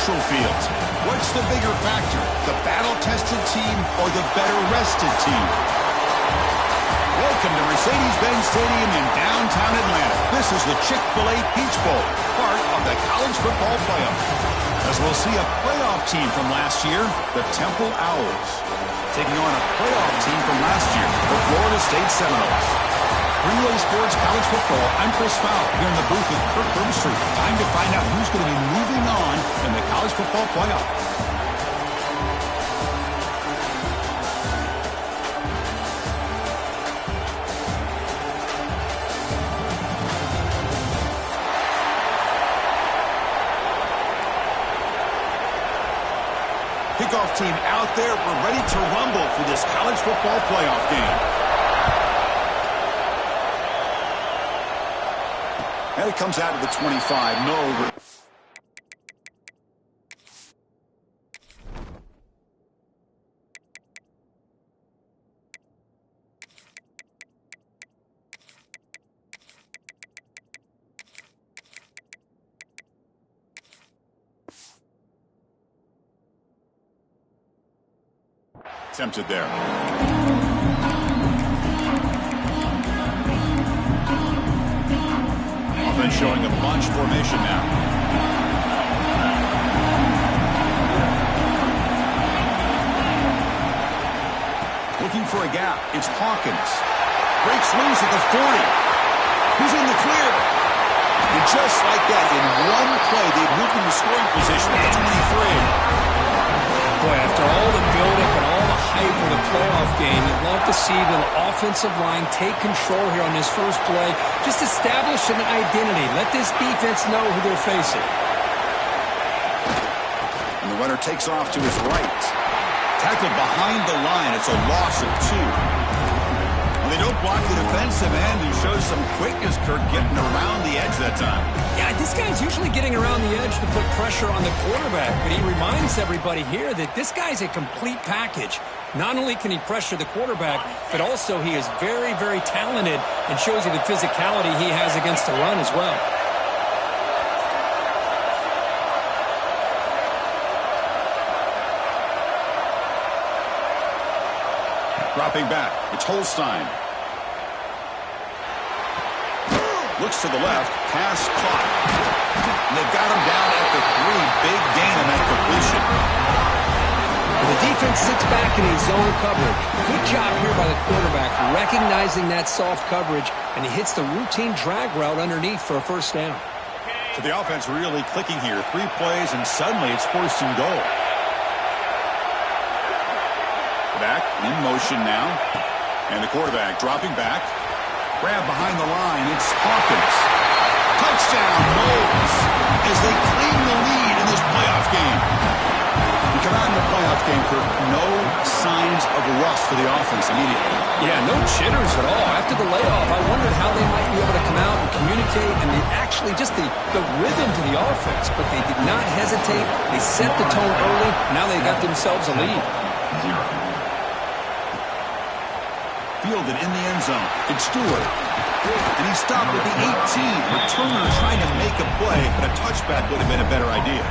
neutral field. What's the bigger factor, the battle-tested team or the better-rested team? Welcome to Mercedes-Benz Stadium in downtown Atlanta. This is the Chick-fil-A Peach Bowl, part of the college football playoff. As we'll see a playoff team from last year, the Temple Owls, taking on a playoff team from last year, the Florida State Seminoles. Relay Sports College Football, I'm Chris Fowler, here in the booth with Kirk Herbstreit. Time to find out who's going to be moving on in the college football playoff. Kickoff team out there. We're ready to rumble for this college football playoff game. And it comes out to the 25. No. Attempted there. Offense showing a bunch formation now. Looking for a gap. It's Hawkins. Breaks loose at the 40. Who's in the clear? And just like that, in one play, they've moved into scoring position at the 23. Boy, after all the build-up and all the hype of the playoff game, you'd love to see the offensive line take control here on this first play. Just establish an identity. Let this defense know who they're facing. And the runner takes off to his right. Tackled behind the line. It's a loss of 2. Well, they don't block the defensive end, who shows some quickness, Kirk, getting around the edge that time. Yeah, this guy's usually getting around the edge to put pressure on the quarterback, but he reminds everybody here that this guy's a complete package. Not only can he pressure the quarterback, but also he is very, very talented and shows you the physicality he has against the run as well. Dropping back, it's Holstein. Looks to the left, pass caught. And they've got him down at the 3. Big gain on that completion. And the defense sits back in his zone coverage. Good job here by the quarterback, recognizing that soft coverage, and he hits the routine drag route underneath for a first down. So the offense really clicking here. 3 plays, and suddenly it's 1st and goal. Back in motion now. And the quarterback dropping back. Grab behind the line. It's Hawkins. Touchdown, Bulls, as they claim the lead in this playoff game. We come out in the playoff game, Kirk. No signs of rust for the offense immediately. Yeah, no jitters at all. After the layoff, I wondered how they might be able to come out and communicate and actually just the rhythm to the offense. But they did not hesitate. They set the tone early. Now they got themselves a lead. Fielded in the end zone. It's Stewart. And he stopped at the 18. Returner trying to make a play, but a touchback would have been a better idea.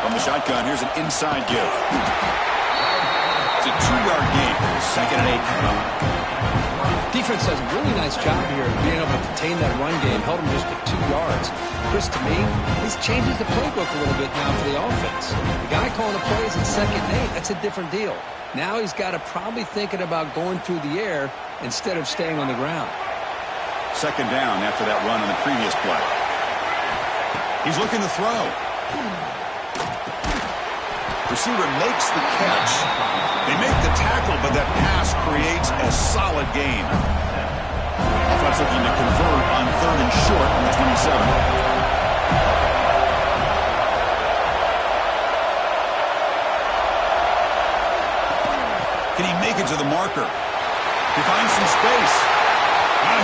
From the shotgun, here's an inside give. It's a 2-yard gain. 2nd and 8. Defense does a really nice job here of being able to contain that run game. Held him just at 2 yards. Chris, to me, this changes the playbook a little bit now for the offense. The guy calling the plays at 2nd and 8, that's a different deal. Now he's got to probably thinking about going through the air instead of staying on the ground. 2nd down after that run on the previous play. He's looking to throw. Receiver makes the catch. They make the tackle, but that pass creates a solid gain. Offense looking to convert on 3rd and short from the 27. Can he make it to the marker? He finds some space.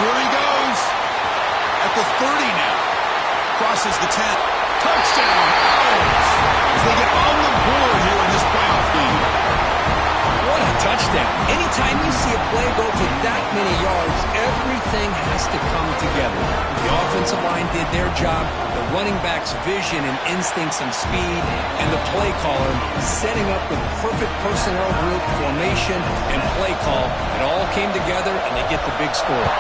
Here he goes. At the 30 now. crosses the 10. Touchdown, Owls! As they get on the board here in this playoff game. What a touchdown. Anytime you see a play go for that many yards, everything has to come together. The offensive line did their job, the running back's vision and instincts and speed, and the play caller setting up with perfect personnel group, formation, and play call. It all came together, and they get the big score.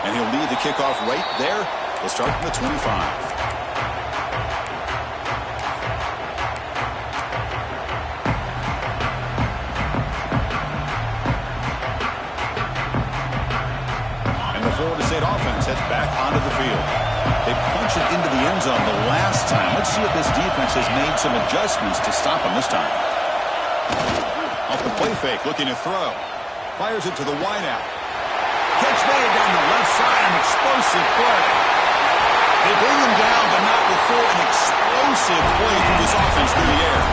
And he'll lead the kickoff right there. He'll start from the 25. Florida State offense heads back onto the field. They punch it into the end zone the last time. Let's see if this defense has made some adjustments to stop them this time. Off the play fake, looking to throw. Fires it to the wideout. Catch made down the left side, an explosive play. They bring him down, but not before an explosive play through this offense through the air.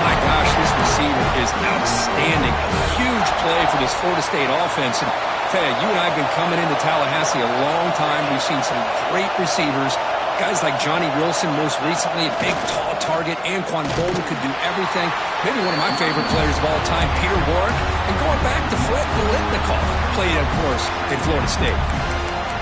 My gosh, this receiver is outstanding. A huge play for this Florida State offense. And you and I have been coming into Tallahassee a long time. We've seen some great receivers. Guys like Johnny Wilson, most recently, a big, tall target. Anquan Bolden could do everything. Maybe one of my favorite players of all time, Peter Warrick. And going back to Fred Biletnikoff, played, of course, in Florida State.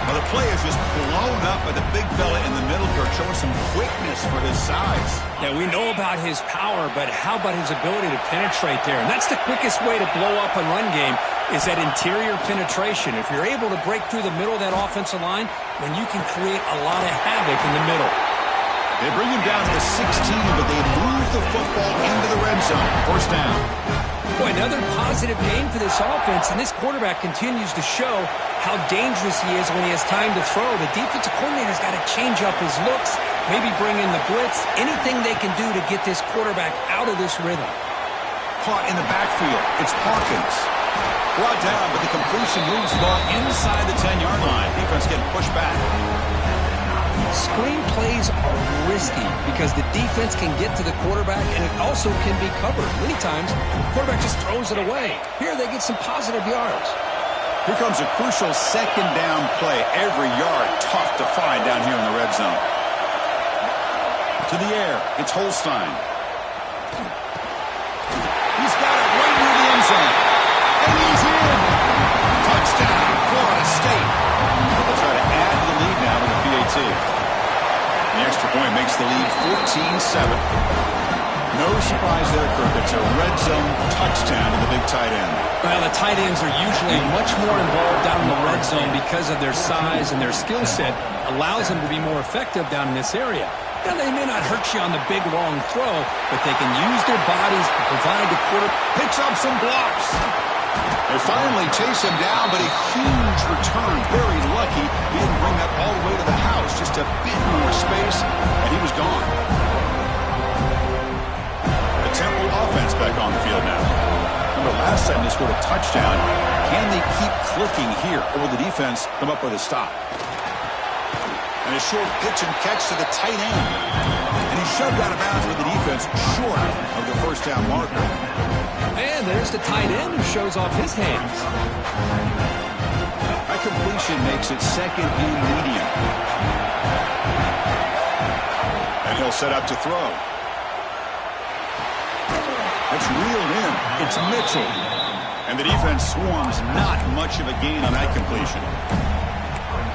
Well, the play is just blown up by the big fella in the middle, Kirk, showing some quickness for his size. Yeah, we know about his power, but how about his ability to penetrate there? And that's the quickest way to blow up a run game, is that interior penetration. If you're able to break through the middle of that offensive line, then you can create a lot of havoc in the middle. They bring him down to the 16, but they move the football into the red zone. First down. Boy, another positive game for this offense, and this quarterback continues to show how dangerous he is when he has time to throw. The defensive coordinator's got to change up his looks, maybe bring in the blitz, anything they can do to get this quarterback out of this rhythm. Caught in the backfield. It's Parkins. Brought down, but the completion moves the ball inside the 10-yard line. Defense getting pushed back. Screen plays are risky because the defense can get to the quarterback, and it also can be covered. Many times, the quarterback just throws it away. Here, they get some positive yards. Here comes a crucial second down play. Every yard tough to find down here in the red zone. To the air, it's Holstein. He's got it right near the end zone. And he's in. Touchdown, Florida State. They'll try to add to the lead now with a PAT. The extra point makes the lead 14-7. No surprise there, Kirk. It's a red zone touchdown to the big tight end. Well, the tight ends are usually much more involved down in the red zone because of their size and their skill set allows them to be more effective down in this area. Now, they may not hurt you on the big, long throw, but they can use their bodies to provide the quarter. Picks up some blocks. They finally chase him down, but a huge return. Very lucky he didn't bring that all the way to the house. Just a bit more space, and he was gone. The Temple offense back on the field now. Remember, last time they scored a touchdown. Can they keep clicking here, or will the defense come up with a stop? And a short pitch and catch to the tight end. And he shoved out of bounds with the defense short of the first down marker. And there's the tight end who shows off his hands. That completion makes it second and medium. And he'll set up to throw. That's reeled in. It's Mitchell. And the defense swarms, not much of a gain on that completion.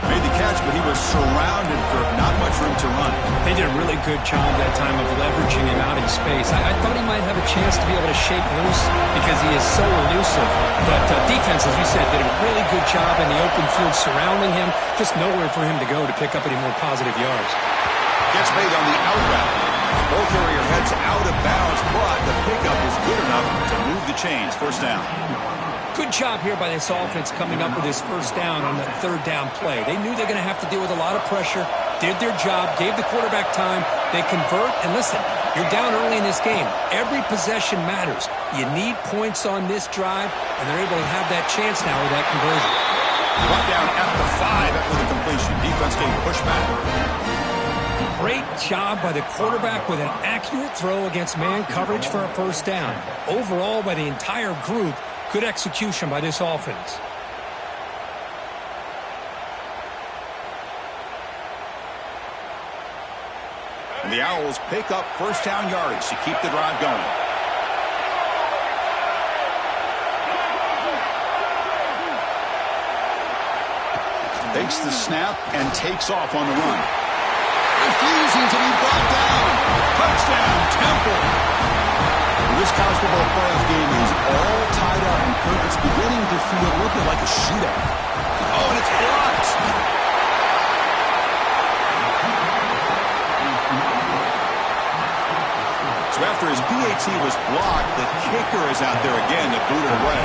Made the catch, but he was surrounded for not much room to run. They did a really good job that time of leveraging him out in space. I thought he might have a chance to be able to shake loose because he is so elusive. But defense, as you said, did a really good job in the open field surrounding him. Just nowhere for him to go to pick up any more positive yards. Gets made on the out route. Ball carrier heads out of bounds, but the pickup is good enough to move the chains. First down. Good job here by this offense coming up with this first down on that third down play. They knew they're going to have to deal with a lot of pressure, did their job, gave the quarterback time. They convert, and listen, you're down early in this game. Every possession matters. You need points on this drive, and they're able to have that chance now with that conversion. Brought down at the 5 after the completion. Defense getting pushed back. Great job by the quarterback with an accurate throw against man coverage for a first down. Overall, by the entire group, good execution by this offense. And the Owls pick up first down yardage to keep the drive going. Takes the snap and takes off on the run. Refusing to be brought down. Touchdown, Temple. This college football playoff game is all tied up, and Kurt, it's beginning to feel a little bit like a shootout. Oh, and it's blocked. So after his PAT was blocked, the kicker is out there again to boot it away.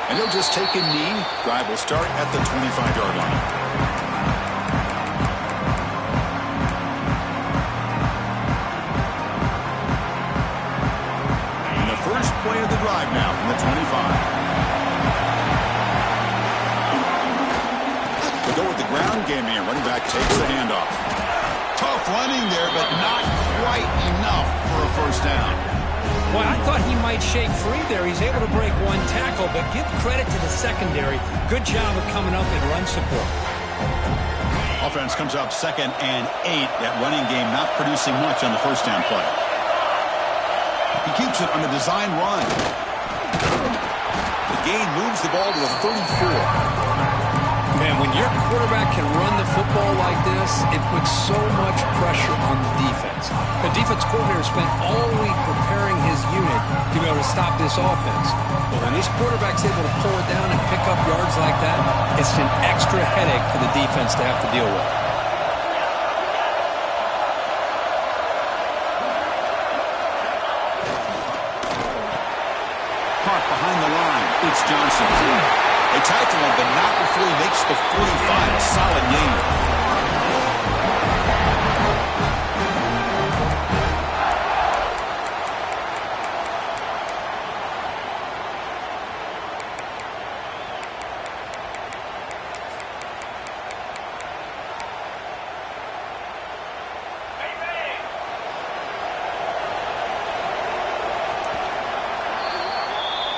And he'll just take a knee. Drive will start at the 25-yard line. And the first play of the drive now from the 25. We'll go with the ground game here. Running back takes the handoff. Tough running there, but not quite enough for a first down. Well, I thought he might shake free there. He's able to break one tackle, but give credit to the secondary. Good job of coming up in run support. Offense comes up 2nd and 8. That running game not producing much on the first down play. He keeps it on the design run. The gain moves the ball to the 34. Man, when your quarterback can run the football like this, it puts so much pressure on the defense. The defense coordinator spent all week preparing his unit to be able to stop this offense. But when this quarterback's able to pull it down and pick up yards like that, it's an extra headache for the defense to have to deal with. Park behind the line. It's Johnson. They tackle him, but not before he makes the 45. A solid gain.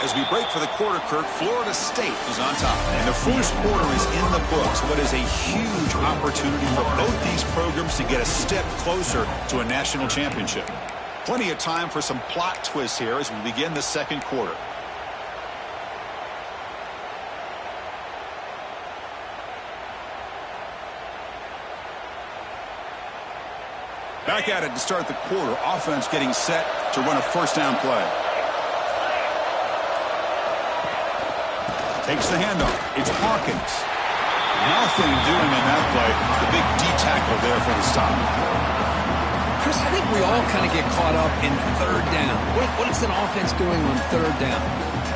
As we break for the quarter, Kirk, Florida State is on top. And the first quarter is in the books. What is a huge opportunity for both these programs to get a step closer to a national championship. Plenty of time for some plot twists here as we begin the second quarter. Back at it to start the quarter. Offense getting set to run a first down play. Takes the handoff. It's Hawkins. Nothing doing in that play. The big D tackle there for the stop. Chris, I think we all kind of get caught up in third down. What is an offense doing on third down?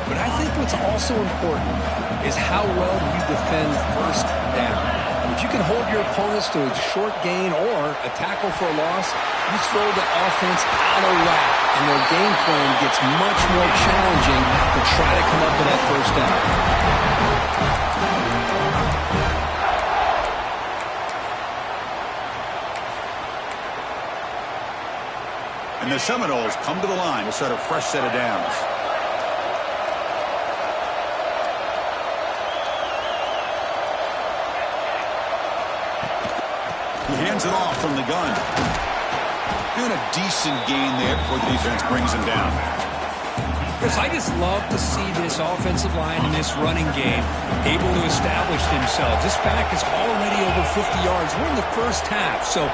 But I think what's also important is how well you defend first down. If you can hold your opponents to a short gain or a tackle for a loss, you throw the offense out of whack, and their game plan gets much more challenging to try to come up with that first down. And the Seminoles come to the line to start a fresh set of downs. He hands it off from the gun. And a decent gain there before the defense brings him down. Chris, I just love to see this offensive line and this running game able to establish themselves. This back is already over 50 yards. We're in the first half, so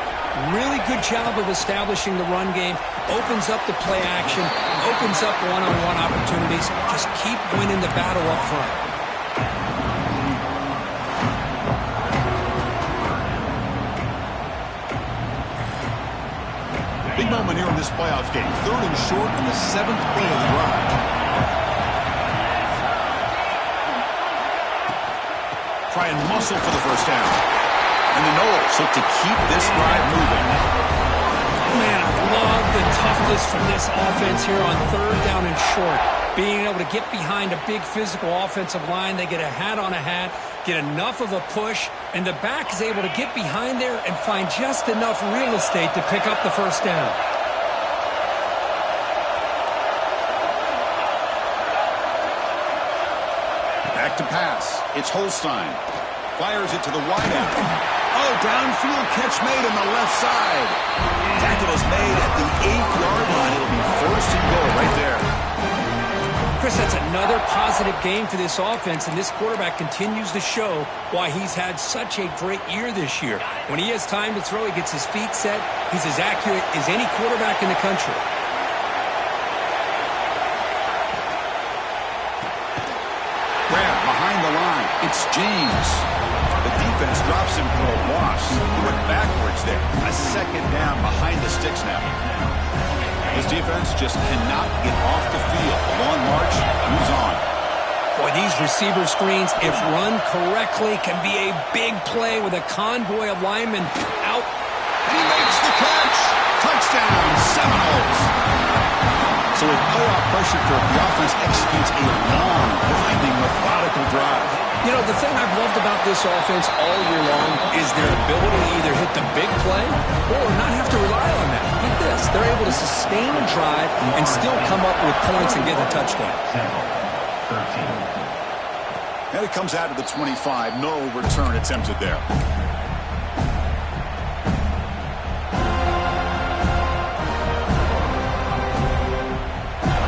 really good job of establishing the run game. Opens up the play action, opens up one-on-one opportunities. Just keep winning the battle up front. Big moment here in this playoff game. 3rd and short on the 7th play of the drive. Try and muscle for the first down. And the Noles look to keep this drive moving. Man, I love the toughness from this offense here on 3rd down and short. Being able to get behind a big physical offensive line. They get a hat on a hat, get enough of a push, and the back is able to get behind there and find just enough real estate to pick up the first down. Back to pass. It's Holstein. Fires it to the wideout. Oh, downfield catch made on the left side. Tackle is made at the 8-yard line. It'll be first and goal right there. Chris, that's another positive game for this offense, and this quarterback continues to show why he's had such a great year this year. When he has time to throw, he gets his feet set. He's as accurate as any quarterback in the country. Grab behind the line. It's James. The defense drops him for a loss. He went backwards there. A second down behind the sticks now. His defense just cannot get off the field. The long march moves on. Boy, these receiver screens, if run correctly, can be a big play with a convoy of linemen out. And he makes the catch. Touchdown, Seminoles. So with playoff pressure for the offense executes a long, grinding, methodical drive. You know, the thing I've loved about this offense all year long is their ability to either hit the big play or not have to rely on that. Get this. They're able to sustain a drive and still come up with points and get a touchdown. And it comes out to the 25. No return attempted there.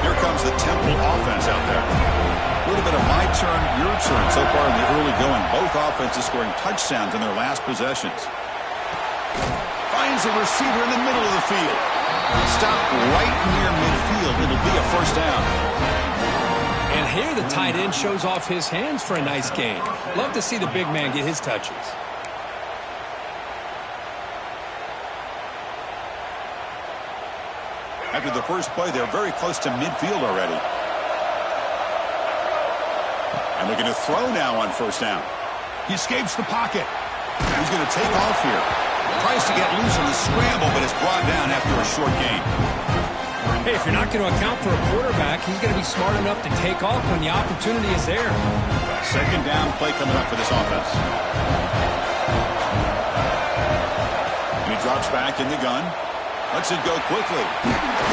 Here comes the Temple offense out there. A little bit of my turn, your turn so far in the early going. Both offenses scoring touchdowns in their last possessions. Finds a receiver in the middle of the field. Stop right near midfield. It'll be a first down. And here the tight end shows off his hands for a nice gain. Love to see the big man get his touches. After the first play, they're very close to midfield already. And they're going to throw now on first down. He escapes the pocket. He's going to take off here. Tries to get loose on the scramble, but is brought down after a short gain. Hey, if you're not going to account for a quarterback, he's going to be smart enough to take off when the opportunity is there. Second down play coming up for this offense. And he drops back in the gun. Lets it go quickly.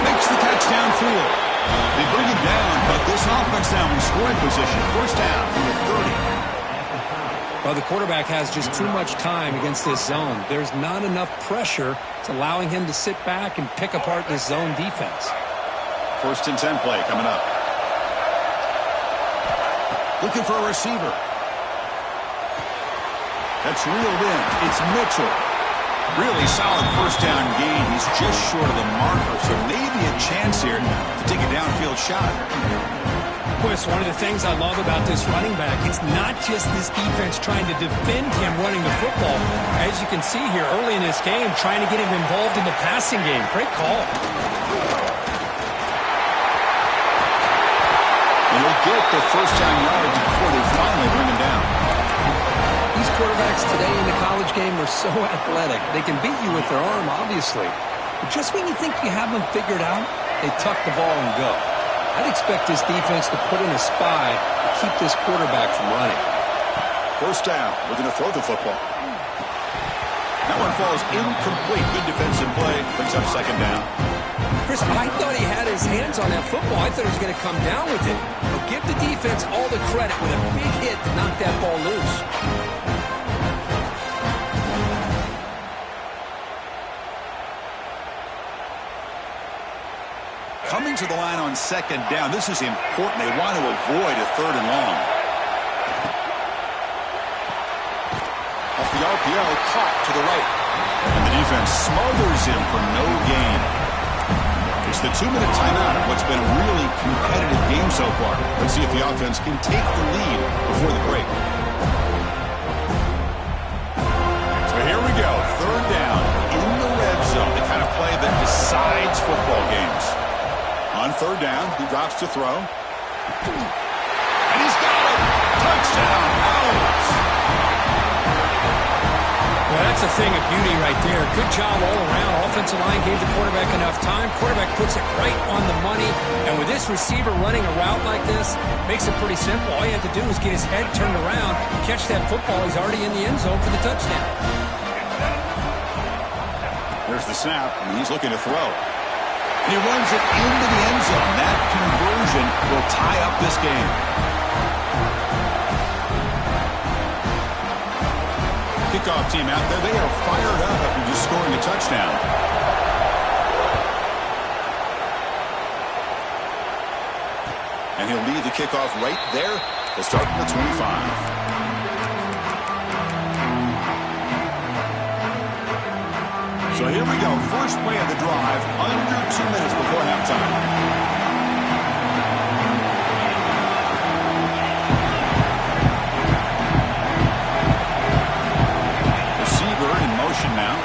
Makes the catch downfield. They bring him down, but this offense now in scoring position. First down from the 30. Well, the quarterback has just too much time against this zone. There's not enough pressure. It's allowing him to sit back and pick apart this zone defense. First and 10 play coming up. Looking for a receiver. That's reeled in. It's Mitchell. Really solid first down gain. He's just short of the marker, so maybe a chance here to take a downfield shot. Boy, it's one of the things I love about this running back. It's not just this defense trying to defend him running the football. As you can see here early in this game, trying to get him involved in the passing game. Great call. And he'll get the first down yard before they finally bring him down. These quarterbacks today in the college game are so athletic. They can beat you with their arm, obviously. But just when you think you have them figured out, they tuck the ball and go. I'd expect this defense to put in a spy to keep this quarterback from running. First down. We're going to throw the football. That one falls incomplete. Good defensive play. Brings up second down. Chris, I thought he had his hands on that football. I thought he was going to come down with it. But give the defense all the credit with a big hit to knock that ball loose. Coming to the line on second down. This is important. They want to avoid a third and long. Off the RPO, caught to the right. And the defense smothers him for no gain. It's the 2-minute timeout of what's been a really competitive game so far. Let's see if the offense can take the lead before the break. So here we go. Third down in the red zone. The kind of play that decides football games. On third down, he drops to throw. And he's got it! Touchdown, Owls! Well, that's a thing of beauty right there. Good job all around. Offensive line gave the quarterback enough time. Quarterback puts it right on the money. And with this receiver running a route like this, makes it pretty simple. All you have to do is get his head turned around, catch that football. He's already in the end zone for the touchdown. There's the snap, and he's looking to throw. And he runs it into the end zone. That conversion will tie up this game. kickoff team out there. They are fired up after just scoring a touchdown. And he'll lead the kickoff right there. They'll start from the 25. So here we go. First play of the drive, under 2 minutes before halftime. Receiver in motion now.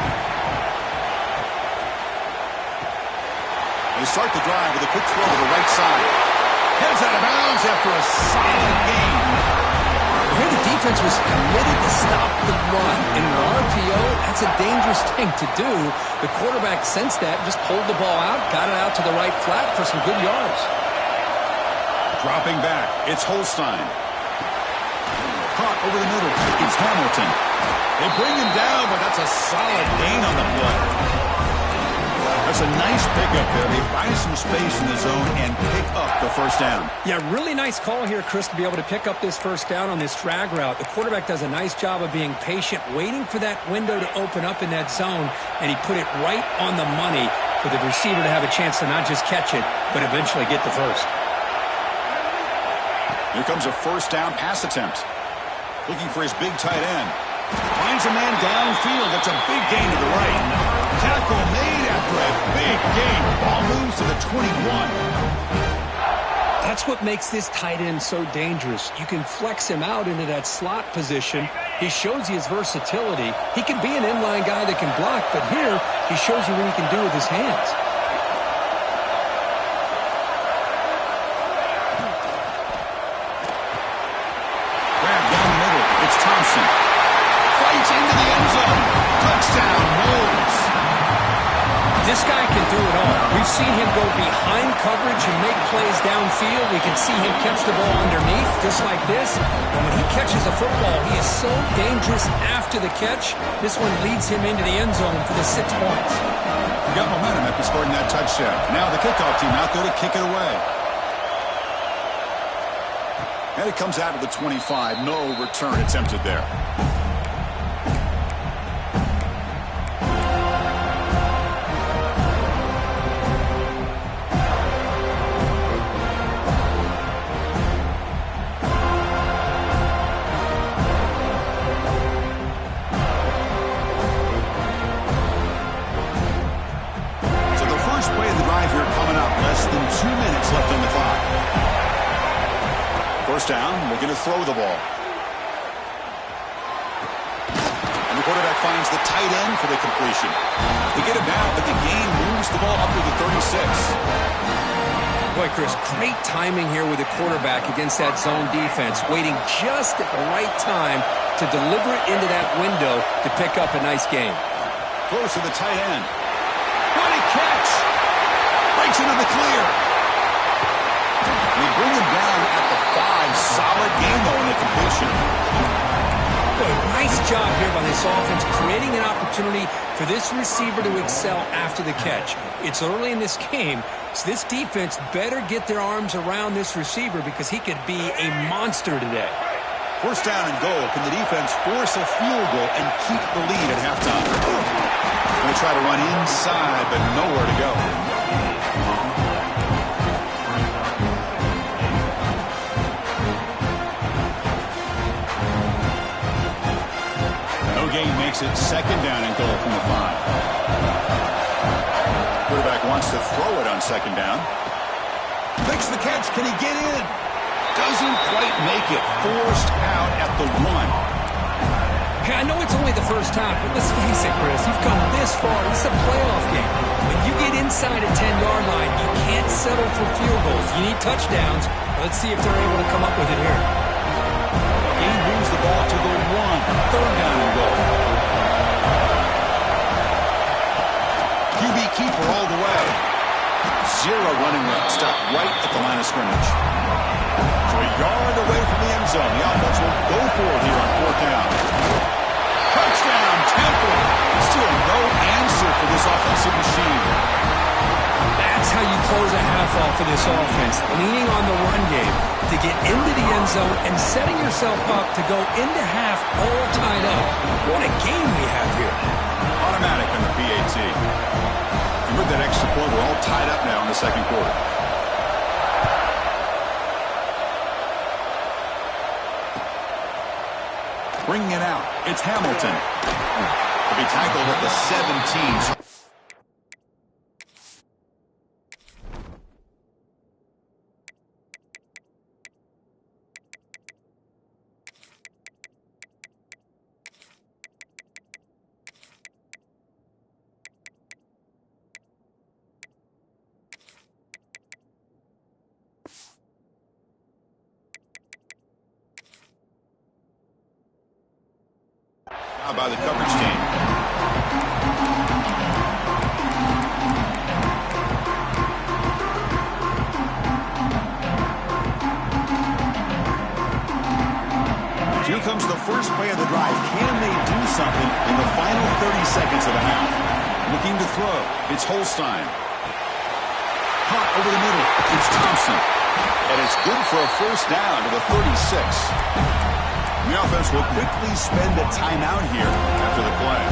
They start the drive with a quick throw to the right side. Heads out of bounds after a solid gain. Here the defense was committed to stop the run. In an RPO, that's a dangerous thing to do. The quarterback sensed that, just pulled the ball out, got it out to the right flat for some good yards. Dropping back, it's Holstein. Caught over the middle, it's Hamilton. They bring him down, but that's a solid gain on the play. That's a nice pickup there. They find some space in the zone and pick up the first down. Yeah, really nice call here, Chris, to be able to pick up this first down on this drag route. The quarterback does a nice job of being patient, waiting for that window to open up in that zone, and he put it right on the money for the receiver to have a chance to not just catch it, but eventually get the first. Here comes a first down pass attempt. Looking for his big tight end. Finds a man downfield. That's a big gain to the right. Tackle made after a big gain. Ball moves to the 21. That's what makes this tight end so dangerous. You can flex him out into that slot position. He shows you his versatility. He can be an inline guy that can block, but here he shows you what he can do with his hands. Grab down the middle. It's Thompson. Fights into the end zone. Touchdown, Knowles. This guy can do it all. We've seen him go behind coverage and make plays downfield. We can see him catch the ball underneath, just like this. And when he catches a football, he is so dangerous after the catch. This one leads him into the end zone for the 6 points. He got momentum after scoring that touchdown. Now the kickoff team out there to kick it away. And it comes out of the 25. No return attempted there. Down, looking to throw the ball. And the quarterback finds the tight end for the completion. They get him down, but the gain moves the ball up to the 36. Boy, Chris, great timing here with the quarterback against that zone defense, waiting just at the right time to deliver it into that window to pick up a nice gain. Close to the tight end. What a catch! Breaks into the clear. We bring him down at the 5. Solid game, though, in the completion. Boy, nice job here by this offense, creating an opportunity for this receiver to excel after the catch. It's early in this game, so this defense better get their arms around this receiver because he could be a monster today. First down and goal. Can the defense force a field goal and keep the lead at halftime? Going to try to run inside, but nowhere to go. Game makes it second down and goal from the 5. Quarterback wants to throw it on second down. Makes the catch. Can he get in? Doesn't quite make it. Forced out at the 1. Hey, I know it's only the first half, but let's face it, Chris. You've come this far. This is a playoff game. When you get inside a 10-yard line, you can't settle for field goals. You need touchdowns. Let's see if they're able to come up with it here. He moves the ball to the 1. Third down and goal. QB keeper all the way. 0 running room. Stop right at the line of scrimmage. So a yard away from the end zone. The offense will go for it here on 4th down. Touchdown, Temple. Still no answer for this offensive machine. That's how you close a half off of this offense, leaning on the run game to get into the end zone and setting yourself up to go into half all tied up. What a game we have here. Automatic on the PAT. And with that extra point, we're all tied up now in the second quarter. Bringing it out, it's Hamilton. He'll be tackled at the 17. By the coverage team. Here comes the first play of the drive. Can they do something in the final 30 seconds of the half? Looking to throw. It's Holstein. Hot over the middle. It's Thompson. And it's good for a first down to the 36. The offense will quickly spend a timeout here after the play.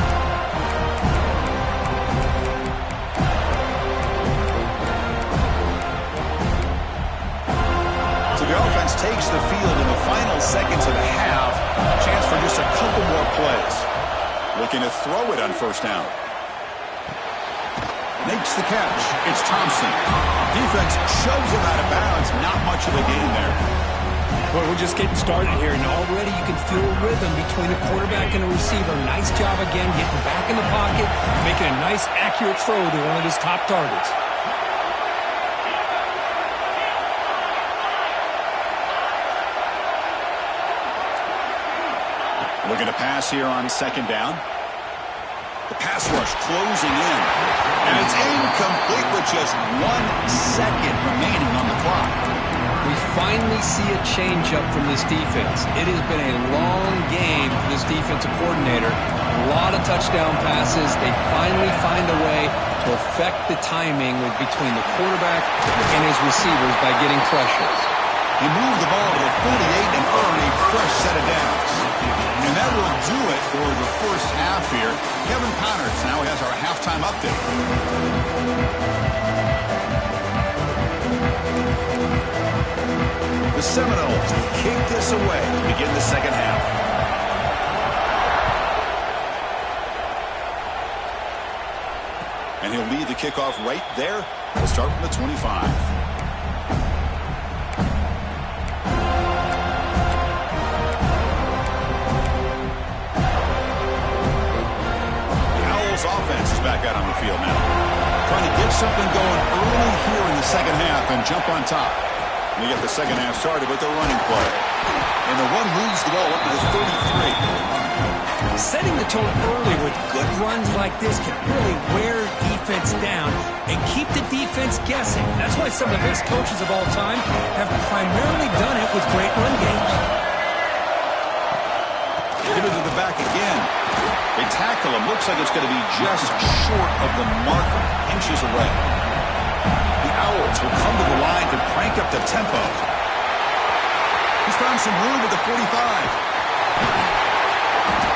So the offense takes the field in the final seconds of the half. A chance for just a couple more plays. Looking to throw it on first down. Makes the catch. It's Thompson. Defense shoves him out of bounds. Not much of a gain there. Well, we're just getting started here, and already you can feel a rhythm between a quarterback and a receiver. Nice job again, getting back in the pocket, making a nice, accurate throw to one of his top targets. Looking to pass here on second down. The pass rush closing in. And it's incomplete with just 1 second remaining on the clock. We finally see a change-up from this defense. It has been a long game for this defensive coordinator. A lot of touchdown passes. They finally find a way to affect the timing between the quarterback and his receivers by getting pressure. He moved the ball to the 48 and earned a fresh set of downs. And that will do it for the first half here. Kevin Connors now has our halftime update. The Seminoles kick this away to begin the second half. And he'll lead the kickoff right there. We'll start from the 25. Offense is back out on the field now. Trying to get something going early here in the second half and jump on top. And they get the second half started with a running play. And the one moves the ball up to the 33. Setting the tone early with good runs like this can really wear defense down and keep the defense guessing. That's why some of the best coaches of all time have primarily done it with great run games. Give it to the back again. They tackle him. Looks like it's going to be just short of the marker, inches away. The Owls will come to the line to crank up the tempo. He's found some room at the 45.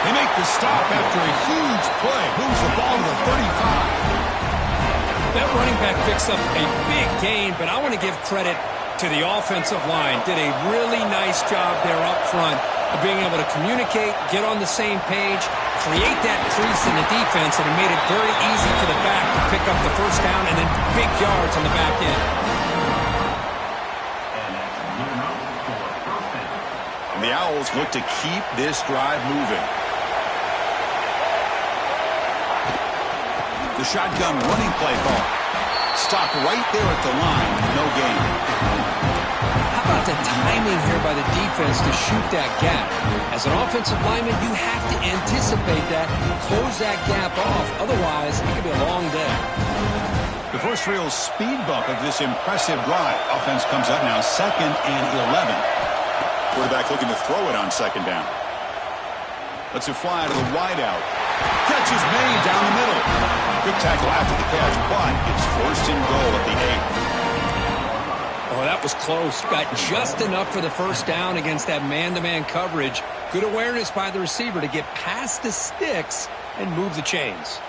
They make the stop after a huge play. Moves the ball to the 35. That running back picks up a big gain, but I want to give credit to the offensive line. Did a really nice job there up front of being able to communicate, get on the same page, create that crease in the defense, and it made it very easy for the back to pick up the first down and then big yards on the back end. And the Owls look to keep this drive moving. The shotgun running play call. Stopped right there at the line. No gain. How about the timing here by the defense to shoot that gap? As an offensive lineman, you have to anticipate that, close that gap off. Otherwise, it could be a long day. The first real speed bump of this impressive drive. Offense comes up now, 2nd and 11. Quarterback looking to throw it on second down. Lets it fly to the wideout. Catch is made down the middle. Good tackle after the catch, but it's 1st and goal at the 8. Oh, that was close. Got just enough for the first down against that man-to-man coverage. Good awareness by the receiver to get past the sticks and move the chains.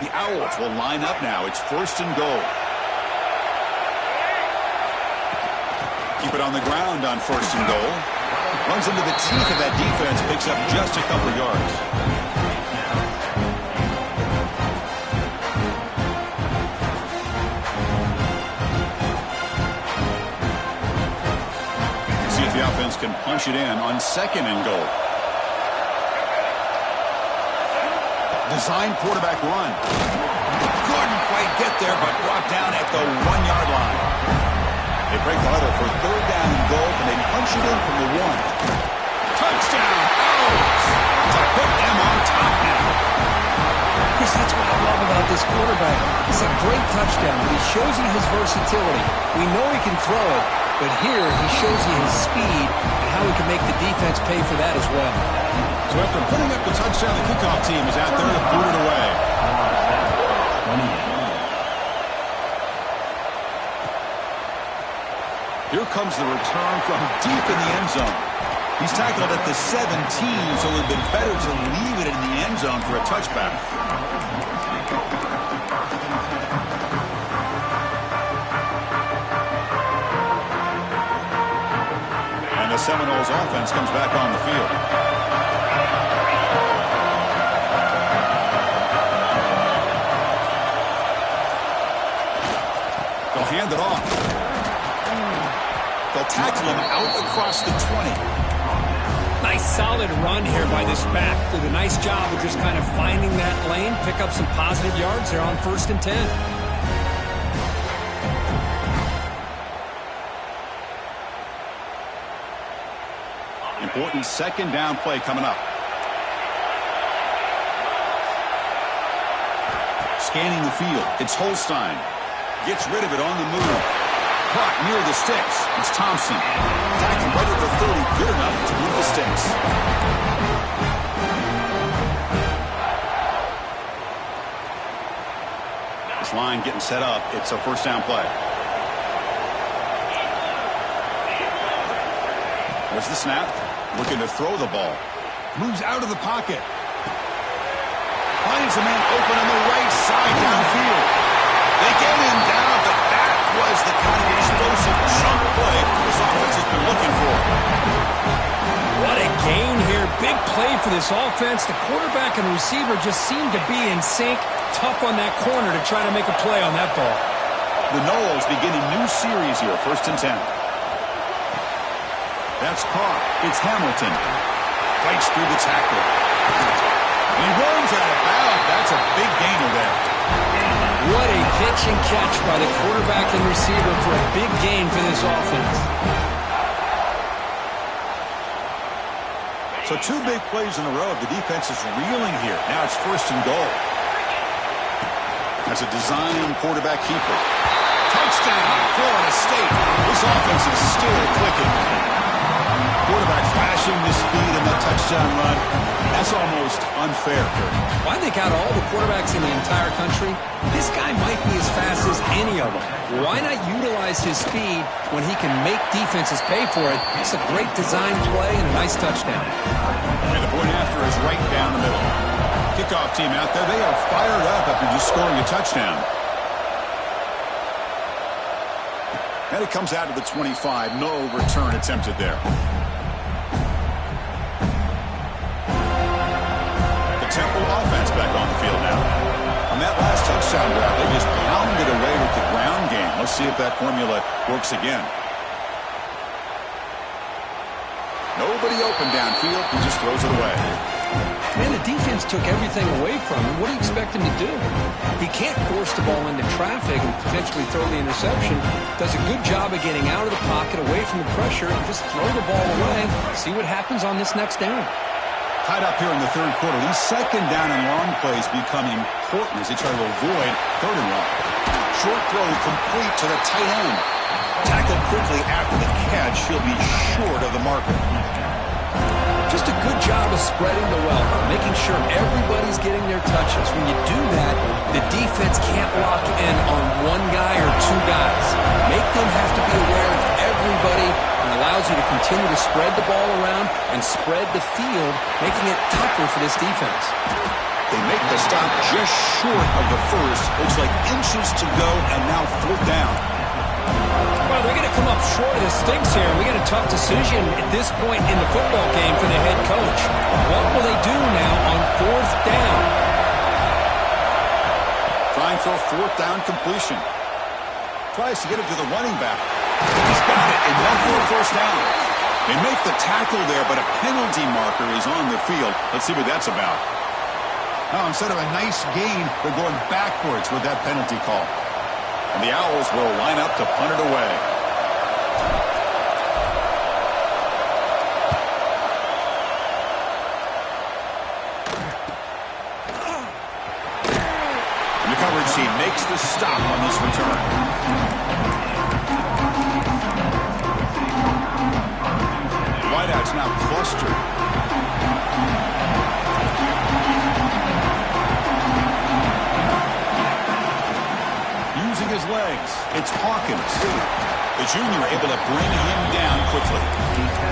The Owls will line up now. It's 1st and goal. Keep it on the ground on 1st and goal. Runs into the teeth of that defense, picks up just a couple yards. The offense can punch it in on 2nd and goal. Design quarterback run. Couldn't quite get there, but brought down at the 1-yard line. They break the huddle for 3rd down and goal, and they punch it in from the 1. Touchdown, Owls! To put them on top now. Chris, that's what I love about this quarterback. It's a great touchdown. He shows you his versatility. We know he can throw it, but here he shows you his speed and how he can make the defense pay for that as well. So after putting up the touchdown, the kickoff team is out there to boot it away. Here comes the return from deep in the end zone. He's tackled at the 17, so it would have been better to leave it in the end zone for a touchback. And the Seminoles offense comes back on the field. They'll hand it off. They'll tackle him out across the 20. Nice solid run here by this back. Did a nice job of just kind of finding that lane, pick up some positive yards there on 1st and 10. Important 2nd down play coming up. Scanning the field. It's Holstein. Gets rid of it on the move. Caught near the sticks. It's Thompson. Tackled right at the 30. Good enough to move the sticks. This line getting set up. It's a 1st down play. There's the snap. Looking to throw the ball. Moves out of the pocket. Finds a man open on the right side downfield. They get him down, but that was the kind of explosive chunk play this offense has been looking for. What a gain here. Big play for this offense. The quarterback and receiver just seem to be in sync. Tough on that corner to try to make a play on that ball. The Noles begin a new series here, 1st and 10. That's caught. It's Hamilton. Fights through the tackle. And he runs out of bounds. That's a big gainer there. What a pitch and catch by the quarterback and receiver for a big gain for this offense. So 2 big plays in a row. The defense is reeling here. Now it's 1st and goal. That's a design quarterback keeper. Touchdown, Florida State. This offense is still clicking. Quarterback flashing the speed in that touchdown run. That's almost unfair. Well, I think out of all the quarterbacks in the entire country, this guy might be as fast as any of them. Why not utilize his speed when he can make defenses pay for it? It's a great design play and a nice touchdown. And the point after is right down the middle. Kickoff team out there, they are fired up after just scoring a touchdown. And it comes out to the 25. No return attempted there. Temple offense back on the field now. On that last touchdown drive, they just pounded away with the ground game. Let's see if that formula works again. Nobody open downfield. He just throws it away. Man, the defense took everything away from him. What do you expect him to do? He can't force the ball into traffic and potentially throw the interception. Does a good job of getting out of the pocket, away from the pressure, and just throw the ball away. See what happens on this next down. Tied up here in the 3rd quarter. These 2nd down and long plays become important as they try to avoid 3rd and long. Short throw complete to the tight end. Tackled quickly after the catch. He'll be short of the marker. Just a good job of spreading the wealth, making sure everybody's getting their touches. When you do that, the defense can't lock in on one guy or two guys. Make them have to be aware of everybody, and allows you to continue to spread the ball around and spread the field, making it tougher for this defense. They make the stop just short of the first. Looks like inches to go, and now 4th down. Well, they're going to come up short of the sticks here. We got a tough decision at this point in the football game for the head coach. What will they do now on 4th down? Trying for a 4th down completion. Tries to get it to the running back. He's got it, and now for a 1st down. They make the tackle there, but a penalty marker is on the field. Let's see what that's about. Now, instead of a nice gain, they're going backwards with that penalty call. And the Owls will line up to punt it away. And the coverage team makes the stop on this return. Wideouts now clustered. Using his legs, it's Hawkins. The junior able to bring him down quickly.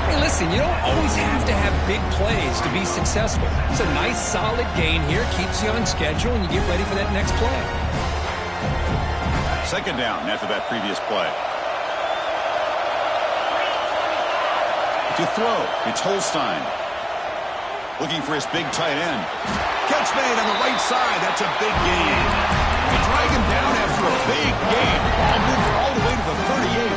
Hey, listen, you don't always have to have big plays to be successful. It's a nice, solid gain here. Keeps you on schedule, and you get ready for that next play. 2nd down after that previous play. To throw, it's Holstein. Looking for his big tight end. Catch made on the right side. That's a big gain. They drag him down after a big gain. I'll move all the way to the 38.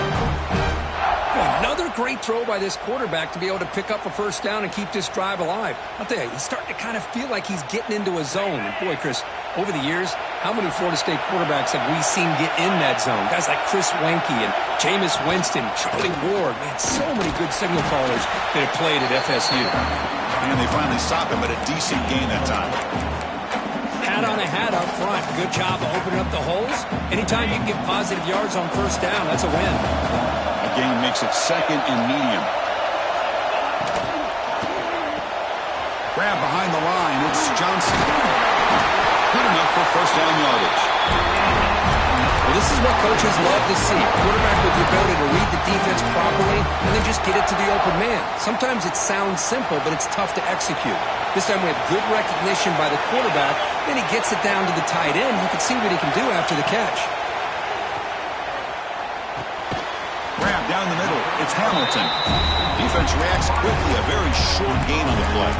Another great throw by this quarterback to be able to pick up a 1st down and keep this drive alive. I'll tell you, he's starting to kind of feel like he's getting into a zone. And boy, Chris, over the years, how many Florida State quarterbacks have we seen get in that zone? Guys like Chris Wenke and Jameis Winston, Charlie Ward. Man, so many good signal callers that have played at FSU. And they finally stop him at a decent gain that time. Hat on a hat up front. Good job of opening up the holes. Anytime you can get positive yards on 1st down, that's a win. A gain makes it 2nd and medium. Grab behind the line. It's Johnson. Good enough for 1st down yardage. Well, this is what coaches love to see. Quarterback with the ability to read the defense properly and then just get it to the open man. Sometimes it sounds simple, but it's tough to execute. This time we have good recognition by the quarterback. Then he gets it down to the tight end. You can see what he can do after the catch. Grab down the middle. It's Hamilton. Defense reacts quickly. A very short gain on the play.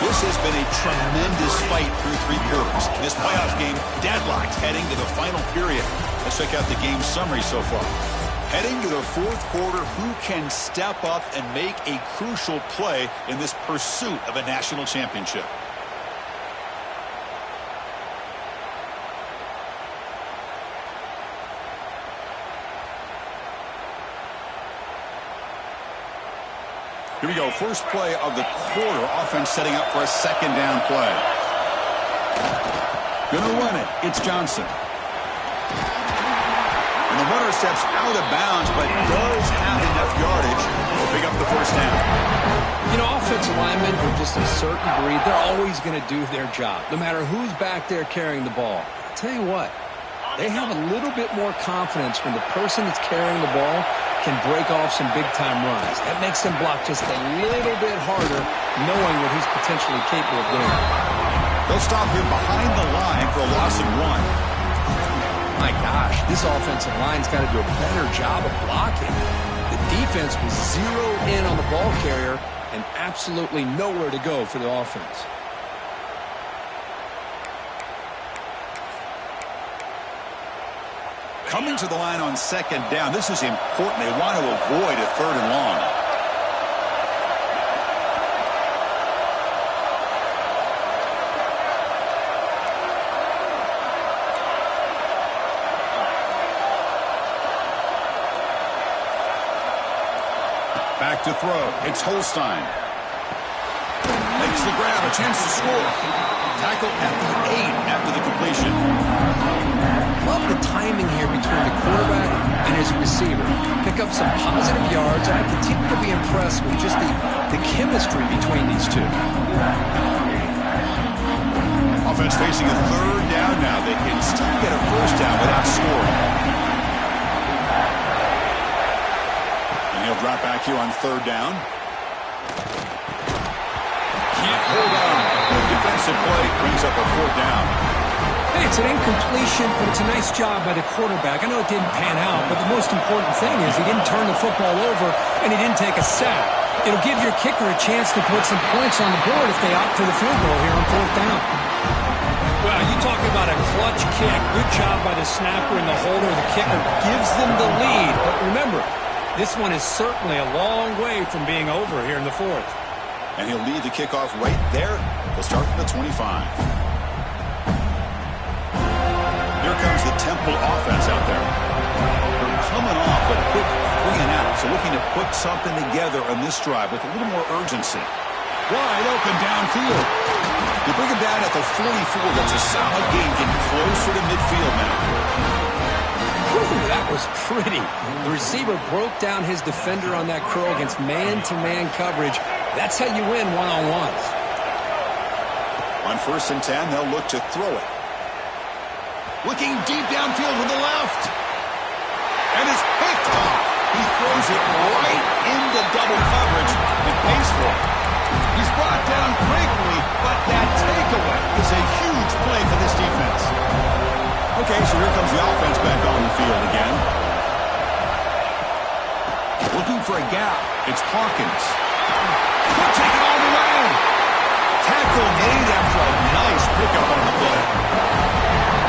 This has been a tremendous fight through 3 quarters. This playoff game deadlocked heading to the final period. Let's check out the game summary so far. Heading to the 4th quarter, who can step up and make a crucial play in this pursuit of a national championship? Here we go. First play of the quarter. Offense setting up for a 2nd down play. Gonna run it. It's Johnson. And the runner steps out of bounds, but does have enough yardage to pick up the 1st down. You know, offensive linemen are just a certain breed. They're always going to do their job, no matter who's back there carrying the ball. I'll tell you what, they have a little bit more confidence when the person that's carrying the ball can break off some big-time runs. That makes them block just a little bit harder, knowing what he's potentially capable of doing. They'll stop him behind the line for a loss of 1. My gosh, this offensive line's got to do a better job of blocking. The defense was zeroed in on the ball carrier and absolutely nowhere to go for the offense. Coming to the line on 2nd down. This is important. They want to avoid a 3rd and long. Back to throw. It's Holstein. Makes the grab, a chance to score. Tackle at the 8 after the completion. Love the timing here between the quarterback and his receiver. Pick up some positive yards, and I continue to be impressed with just the chemistry between these two. Offense facing a third down now. They can still get a first down without scoring. And he'll drop back here on third down. Can't hold on. Defensive play brings up a fourth down. Hey, it's an incompletion, but it's a nice job by the quarterback. I know it didn't pan out, but the most important thing is he didn't turn the football over and he didn't take a sack. It'll give your kicker a chance to put some points on the board if they opt for the field goal here on fourth down. Well, you talking about a clutch kick. Good job by the snapper and the holder. The kicker gives them the lead. But remember, this one is certainly a long way from being over here in the fourth. And he'll lead the kickoff right there. He'll start from the 25. Here comes the Temple offense out there. They're coming off a quick 3 and out, so looking to put something together on this drive with a little more urgency. Wide open downfield. You bring him down at the 44. That's a solid gain, getting closer to midfield now. Whew, that was pretty. The receiver broke down his defender on that curl against man-to-man coverage. That's how you win one-on-ones. On 1st and 10, they'll look to throw it. Looking deep downfield with the left. And it's picked off. He throws it right into double coverage and pays for it. He's brought down quickly, but that takeaway is a huge play for this defense. Okay, so here comes the offense back on the field again. Looking for a gap. It's Hawkins. He'll take it all the way. Tackle made after a nice pickup on the play.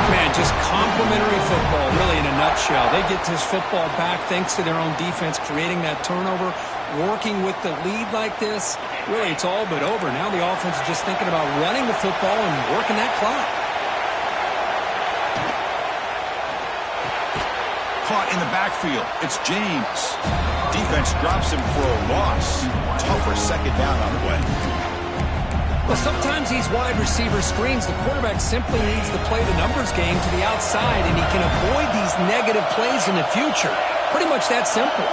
Man, just complimentary football, really in a nutshell. They get this football back thanks to their own defense, creating that turnover, working with the lead like this. Really, it's all but over. Now the offense is just thinking about running the football and working that clock. Caught in the backfield. It's James. Defense drops him for a loss. Tougher second down on the way. Well, sometimes these wide receiver screens, the quarterback simply needs to play the numbers game to the outside, and he can avoid these negative plays in the future. Pretty much that simple.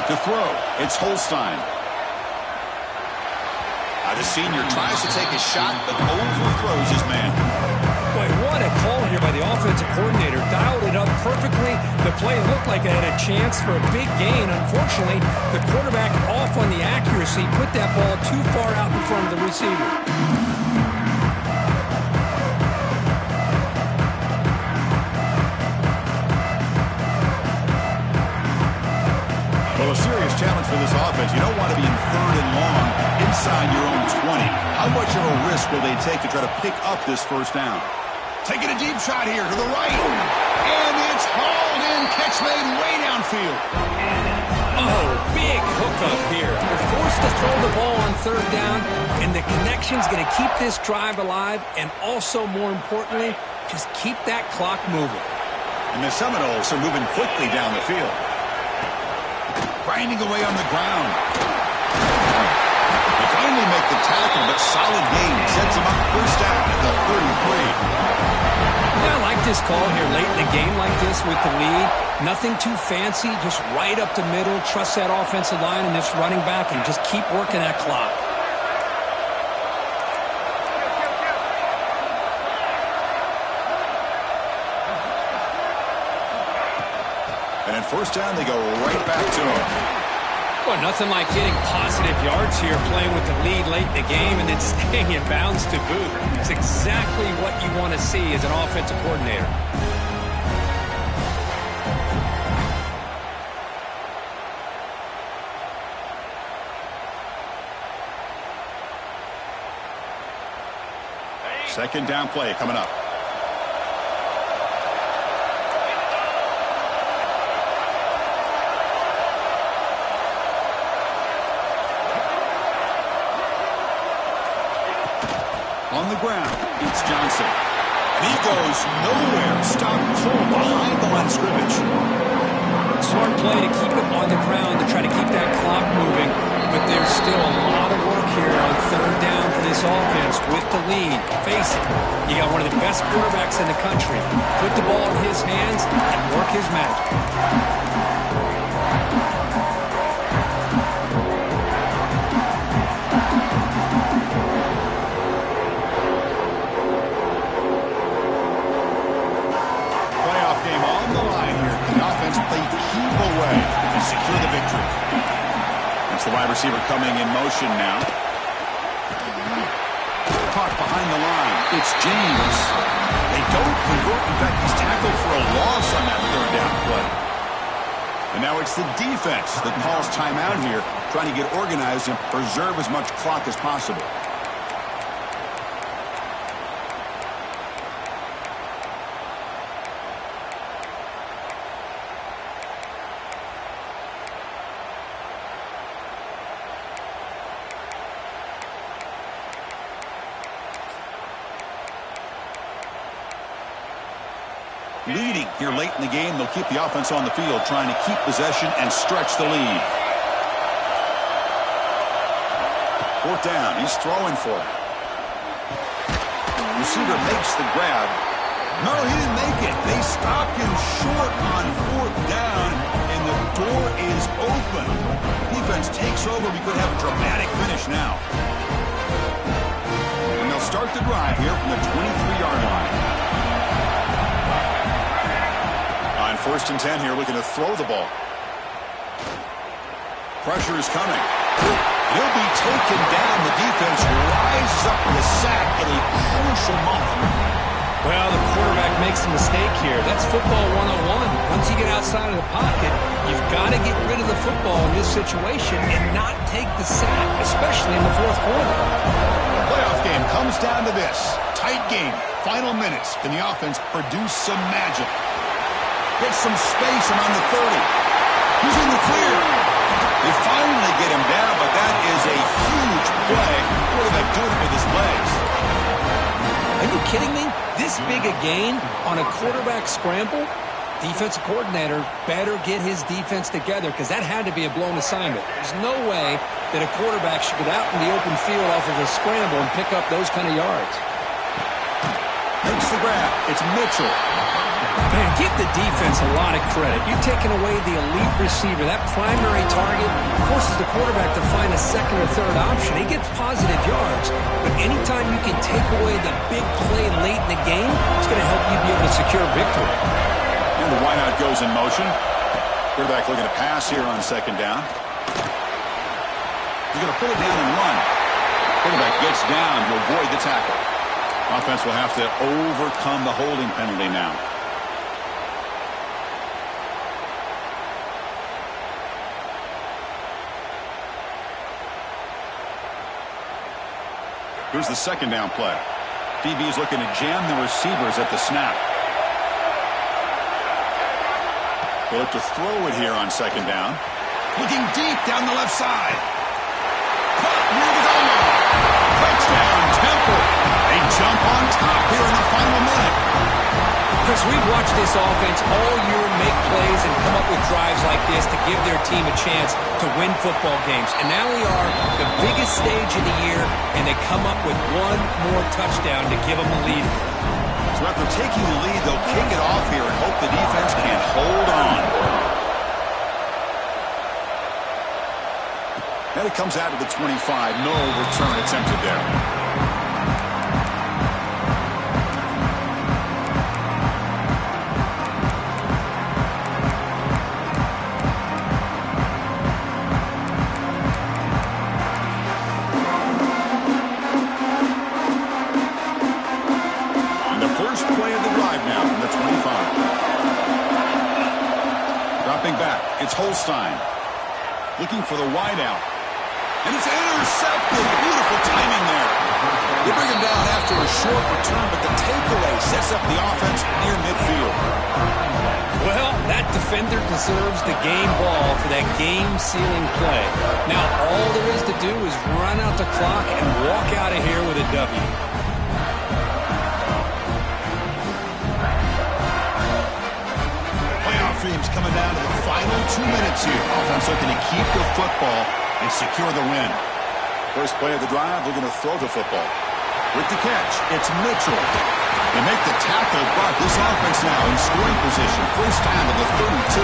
To throw, it's Holstein. The senior tries to take a shot, but overthrows his man. Boy, what a call here by the offensive coordinator. Dialed it up perfectly. The play looked like it had a chance for a big gain. Unfortunately, the quarterback off on the accuracy, put that ball too far out in front of the receiver. Well, a serious challenge for this offense. You don't want to be in 3rd and long inside your own 20. How much of a risk will they take to try to pick up this first down? Taking a deep shot here to the right. And it's hauled in. Catch made way downfield. Oh, big hookup here. They're forced to throw the ball on 3rd down, and the connection's going to keep this drive alive, and also, more importantly, just keep that clock moving. And the Seminoles are moving quickly down the field. Grinding away on the ground. They finally make the tackle, but solid gain sets him up first down at the 33. Yeah, I like this call here late in the game like this with the lead. Nothing too fancy, just right up the middle. Trust that offensive line and this running back and just keep working that clock. And at first down, they go right back to him. Well, nothing like getting positive yards here, playing with the lead late in the game and then staying in bounds to boot. It's exactly what you want to see as an offensive coordinator. Second down play coming up. On the ground, it's Johnson. He goes nowhere. Stop cold behind the line of scrimmage. Smart play to keep it on the ground to try to keep that clock moving, but there's still offense with the lead. Face it, you got one of the best quarterbacks in the country. Put the ball in his hands and work his magic. Secure the victory. That's the wide receiver coming in motion now. Caught behind the line. It's James. They don't convert. In fact, he's tackled for a loss on that third down play. And now it's the defense that calls timeout here, trying to get organized and preserve as much clock as possible. Leading here late in the game, they'll keep the offense on the field, trying to keep possession and stretch the lead. Fourth down, he's throwing for it. Receiver makes the grab. No, he didn't make it. They stopped him short on fourth down, and the door is open. Defense takes over. We could have a dramatic finish now. And they'll start the drive here from the 23-yard line. First and 10 here, looking to throw the ball. Pressure is coming. He'll be taken down. The defense rises up with a sack at a crucial moment. Well, the quarterback makes a mistake here. That's football 101. Once you get outside of the pocket, you've got to get rid of the football in this situation and not take the sack, especially in the fourth quarter. The playoff game comes down to this. Tight game. Final minutes. Can the offense produce some magic? Gets some space and on the 30. He's in the clear. They finally get him down, but that is a huge play. Quarterback doing it with his legs. Are you kidding me? This big a gain on a quarterback scramble? Defensive coordinator better get his defense together because that had to be a blown assignment. There's no way that a quarterback should get out in the open field off of a scramble and pick up those kind of yards. Makes the grab. It's Mitchell. Man, give the defense a lot of credit. You're taking away the elite receiver. That primary target forces the quarterback to find a second or third option. He gets positive yards. But anytime you can take away the big play late in the game, it's going to help you be able to secure victory. And the wideout goes in motion. Quarterback looking to pass here on second down. He's going to put it down and run. Quarterback gets down to avoid the tackle. Offense will have to overcome the holding penalty now. Here's the second down play. DB's looking to jam the receivers at the snap. They look to throw it here on second down. Looking deep down the left side. Caught near the goal line. Touchdown, Temple. They jump on top here in the final minute. Chris, we've watched this offense all year make plays and come up with drives like this to give their team a chance to win football games. And now we are the biggest stage of the year, and they come up with one more touchdown to give them a lead. So after taking the lead, they'll kick it off here and hope the defense can hold on. And it comes out to the 25. No return attempted there. It's Holstein looking for the wideout. And it's intercepted. Beautiful timing there. They bring him down after a short return, but the takeaway sets up the offense near midfield. Well, that defender deserves the game ball for that game-sealing play. Now, all there is to do is run out the clock and walk out of here with a W. Streams coming down to the final 2 minutes here. Offense looking to keep the football and secure the win. First play of the drive, they're going to throw the football. With the catch, it's Mitchell. They make the tackle, but this offense now in scoring position. First down to the 32.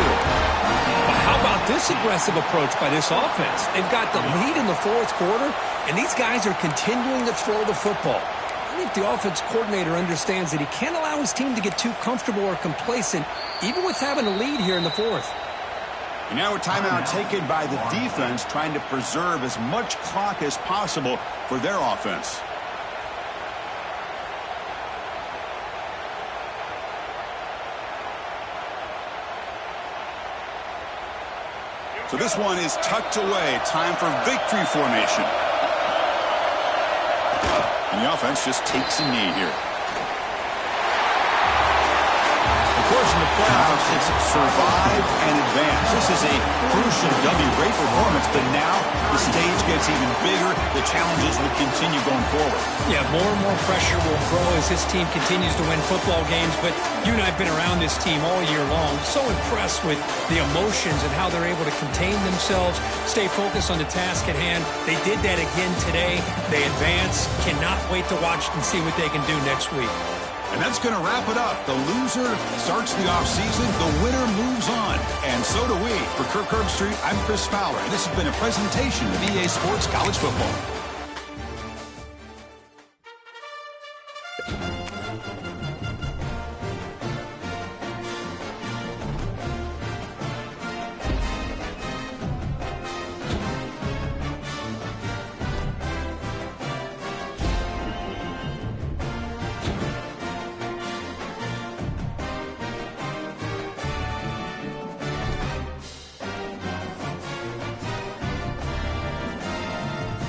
But how about this aggressive approach by this offense? They've got the lead in the fourth quarter, and these guys are continuing to throw the football. I think the offense coordinator understands that he can't allow his team to get too comfortable or complacent, even with having a lead here in the fourth. And now a timeout taken by the defense, trying to preserve as much clock as possible for their offense. So this one is tucked away. Time for victory formation. And the offense just takes a knee here. Of course, in the playoffs, it's survive and advance. This is a crucial W. Great performance, but now the stage gets even bigger. The challenges will continue going forward. Yeah, more and more pressure will grow as this team continues to win football games. But you and I have been around this team all year long. So impressed with the emotions and how they're able to contain themselves, stay focused on the task at hand. They did that again today. They advance. Cannot wait to watch and see what they can do next week. And that's going to wrap it up. The loser starts the offseason. The winner moves on. And so do we. For Kirk Herbstreit, I'm Chris Fowler. And this has been a presentation of EA Sports College Football.